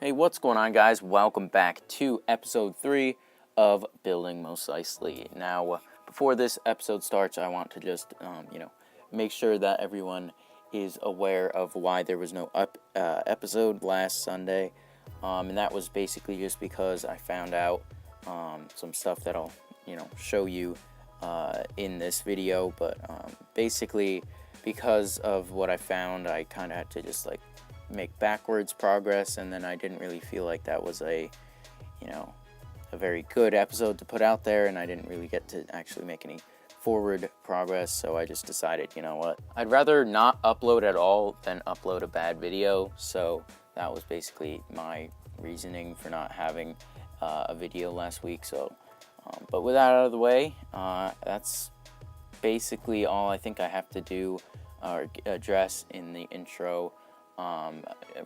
Hey, what's going on, guys? Welcome back to episode 3 of Building Most Eisley. Now, before this episode starts, I want to just, make sure that everyone is aware of why there was no episode last Sunday. And that was basically just because I found out some stuff that I'll, show you in this video. But basically, because of what I found, I kind of had to just, make backwards progress, and then I didn't really feel like that was a very good episode to put out there, and I didn't really get to actually make any forward progress, so I just decided, you know what, I'd rather not upload at all than upload a bad video. So that was basically my reasoning for not having a video last week. So but with that out of the way, that's basically all I think I have to do or address in the intro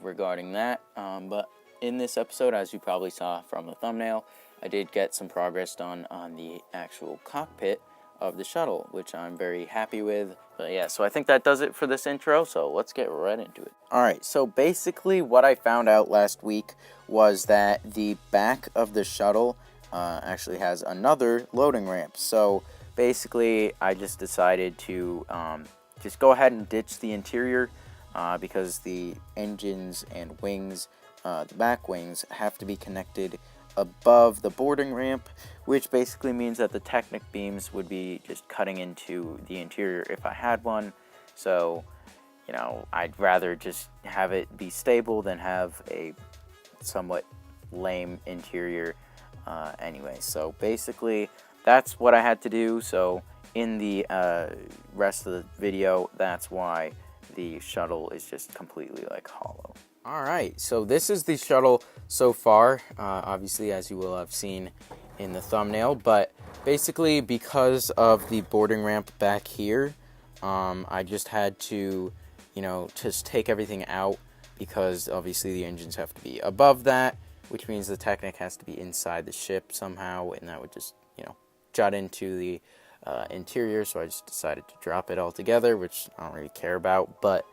regarding that. But in this episode, as you probably saw from the thumbnail, I did get some progress done on the actual cockpit of the shuttle, which I'm very happy with. But yeah, so I think that does it for this intro, so let's get right into it. Alright, so basically what I found out last week was that the back of the shuttle actually has another loading ramp. So basically I just decided to just go ahead and ditch the interior because the engines and wings, the back wings, have to be connected above the boarding ramp, which basically means that the Technic beams would be just cutting into the interior if I had one. So, I'd rather just have it be stable than have a somewhat lame interior anyway. So basically, that's what I had to do. So in the rest of the video, that's why the shuttle is just completely hollow. Alright, so this is the shuttle so far, obviously, as you will have seen in the thumbnail, but basically because of the boarding ramp back here, I just had to, just take everything out, because obviously the engines have to be above that, which means the Technic has to be inside the ship somehow, and that would just, jut into the interior. So I just decided to drop it all together, which I don't really care about. But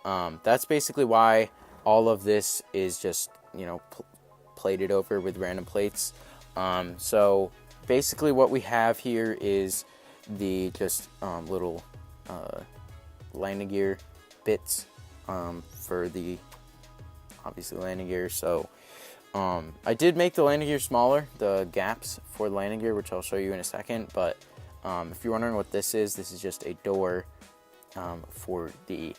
that's basically why all of this is just plated over with random plates. So basically what we have here is the just little landing gear bits for the obviously landing gear. So I did make the landing gear smaller, the gaps for the landing gear, which I'll show you in a second. But if you're wondering what this is just a door for the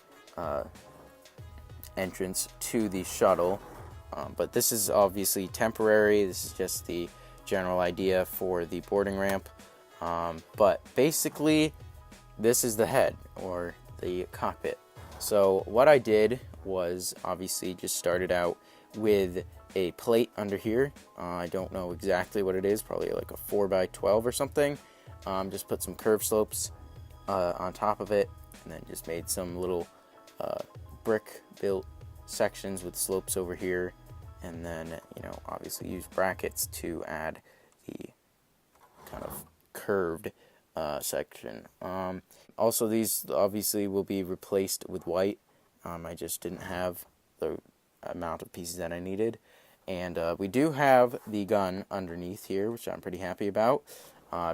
entrance to the shuttle. But this is obviously temporary. This is just the general idea for the boarding ramp. But basically, this is the head, or the cockpit. So what I did was obviously just started out with a plate under here. I don't know exactly what it is, probably like a 4x12 or something. Just put some curve slopes on top of it, and then just made some little brick built sections with slopes over here, and then obviously use brackets to add the kind of curved section. Also, these obviously will be replaced with white. I just didn't have the amount of pieces that I needed, and we do have the gun underneath here, which I'm pretty happy about.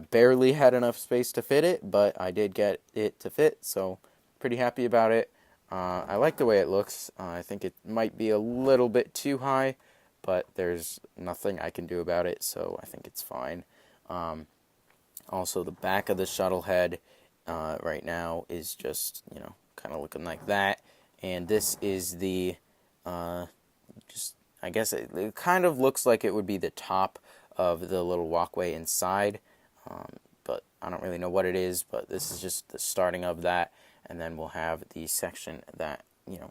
Barely had enough space to fit it, but I did get it to fit, so pretty happy about it. I like the way it looks. I think it might be a little bit too high, but there's nothing I can do about it, so I think it's fine. Also, the back of the shuttle head right now is just, kind of looking like that. And this is the, I guess it kind of looks like it would be the top of the little walkway inside. But I don't really know what it is, but this is just the starting of that, and then we'll have the section that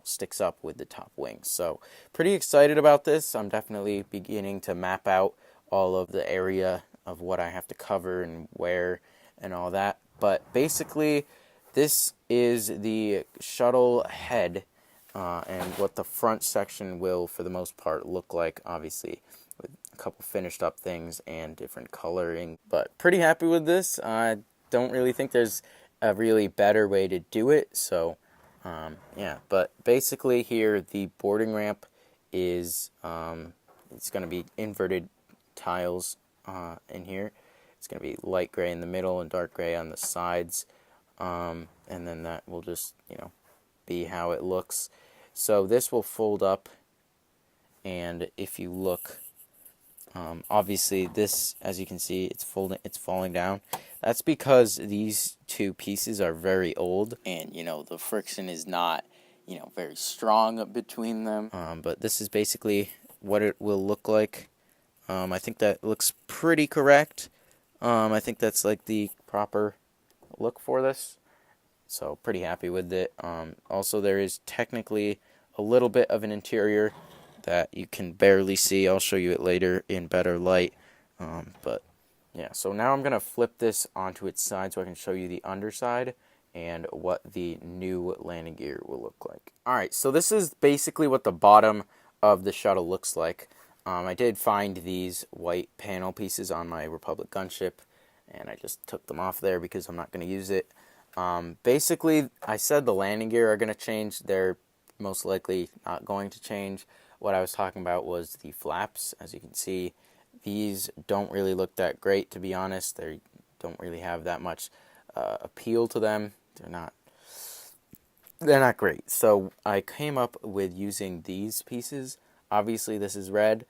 sticks up with the top wings. So pretty excited about this. I'm definitely beginning to map out all of the area of what I have to cover and where and all that. But basically, this is the shuttle head and what the front section will, for the most part, look like, obviously, with a couple finished up things and different coloring. But pretty happy with this. I don't really think there's a really better way to do it. So, yeah. But basically here, the boarding ramp is it's going to be inverted tiles in here. It's going to be light gray in the middle and dark gray on the sides, and then that will just, be how it looks. So this will fold up, and if you look, obviously this, as you can see, it's falling down. That's because these two pieces are very old, and the friction is not very strong between them. But this is basically what it will look like. I think that looks pretty correct. I think that's like the proper look for this. So pretty happy with it. Also, there is technically a little bit of an interior that you can barely see. I'll show you it later in better light. But yeah, so now I'm going to flip this onto its side so I can show you the underside and what the new landing gear will look like. Alright, so this is basically what the bottom of the shuttle looks like. I did find these white panel pieces on my Republic gunship, and I just took them off there because I'm not going to use it. Basically, I said the landing gear are going to change. They're most likely not going to change. What I was talking about was the flaps. As you can see, these don't really look that great, to be honest. They don't really have that much appeal to them. They're not great. So I came up with using these pieces. Obviously, this is red.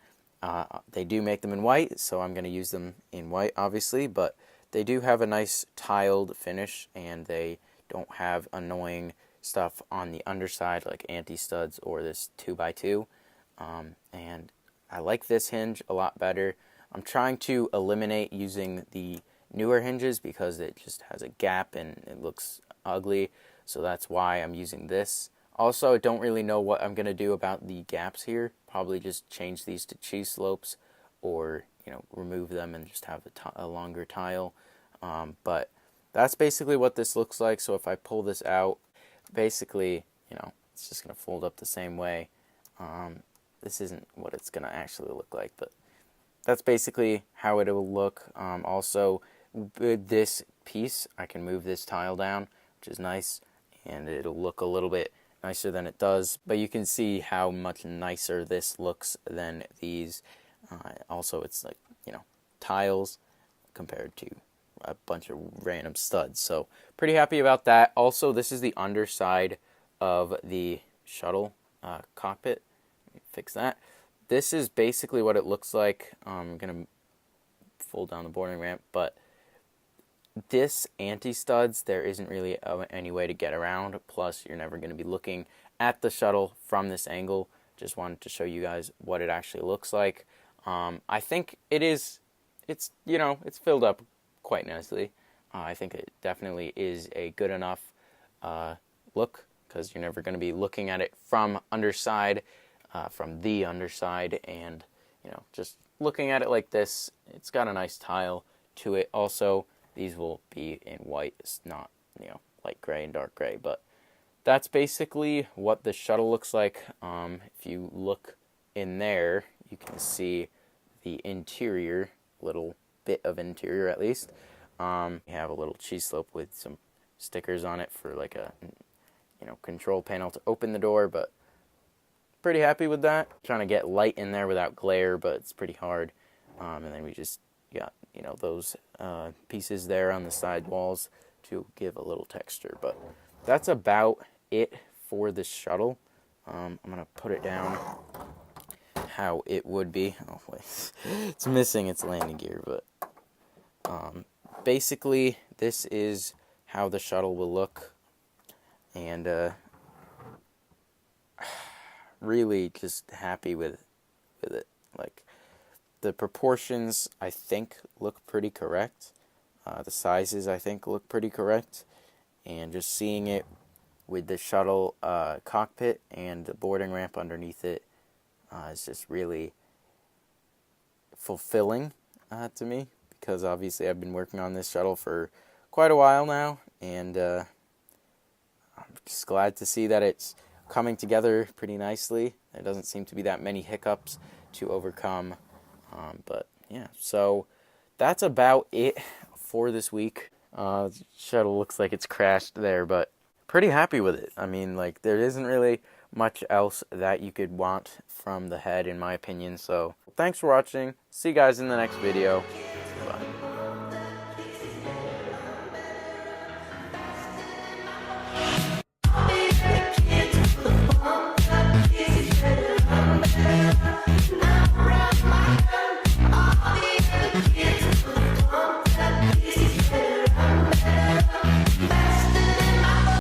They do make them in white, so I'm going to use them in white, obviously, but they do have a nice tiled finish, and they don't have annoying stuff on the underside like anti-studs or this 2x2. And I like this hinge a lot better. I'm trying to eliminate using the newer hinges because it just has a gap and it looks ugly, so that's why I'm using this. Also, I don't really know what I'm going to do about the gaps here. Probably just change these to cheese slopes, or remove them and just have a longer tile. But that's basically what this looks like. So if I pull this out, basically, it's just going to fold up the same way. This isn't what it's going to actually look like, but that's basically how it will look. Also, with this piece, I can move this tile down, which is nice, and it'll look a little bit nicer than it does. But you can see how much nicer this looks than these. Also, it's like, tiles compared to a bunch of random studs. So pretty happy about that. Also, this is the underside of the shuttle cockpit. Let me fix that. This is basically what it looks like. I'm going to fold down the boarding ramp, but this anti-studs, there isn't really any way to get around. Plus, you're never going to be looking at the shuttle from this angle. Just wanted to show you guys what it actually looks like. I think it's filled up quite nicely. I think it definitely is a good enough look, because you're never going to be looking at it from the underside, and just looking at it like this, it's got a nice tile to it. Also, these will be in white. It's not light gray and dark gray, but that's basically what the shuttle looks like. If you look in there, you can see the interior, little bit of interior at least. You have a little cheese slope with some stickers on it for like a control panel to open the door, but pretty happy with that. Trying to get light in there without glare, but it's pretty hard. And then we just got those pieces there on the side walls to give a little texture. But that's about it for the shuttle. I'm gonna put it down how it would be. Oh wait, it's missing its landing gear, but basically this is how the shuttle will look, and really just happy with it. Like, the proportions I think look pretty correct. The sizes I think look pretty correct, and just seeing it with the shuttle cockpit and the boarding ramp underneath it is just really fulfilling to me, because obviously I've been working on this shuttle for quite a while now, and I'm just glad to see that it's coming together pretty nicely. There doesn't seem to be that many hiccups to overcome, but yeah, so that's about it for this week. Shuttle looks like it's crashed there, but pretty happy with it. I mean, like, there isn't really much else that you could want from the head, in my opinion. So thanks for watching. See you guys in the next video.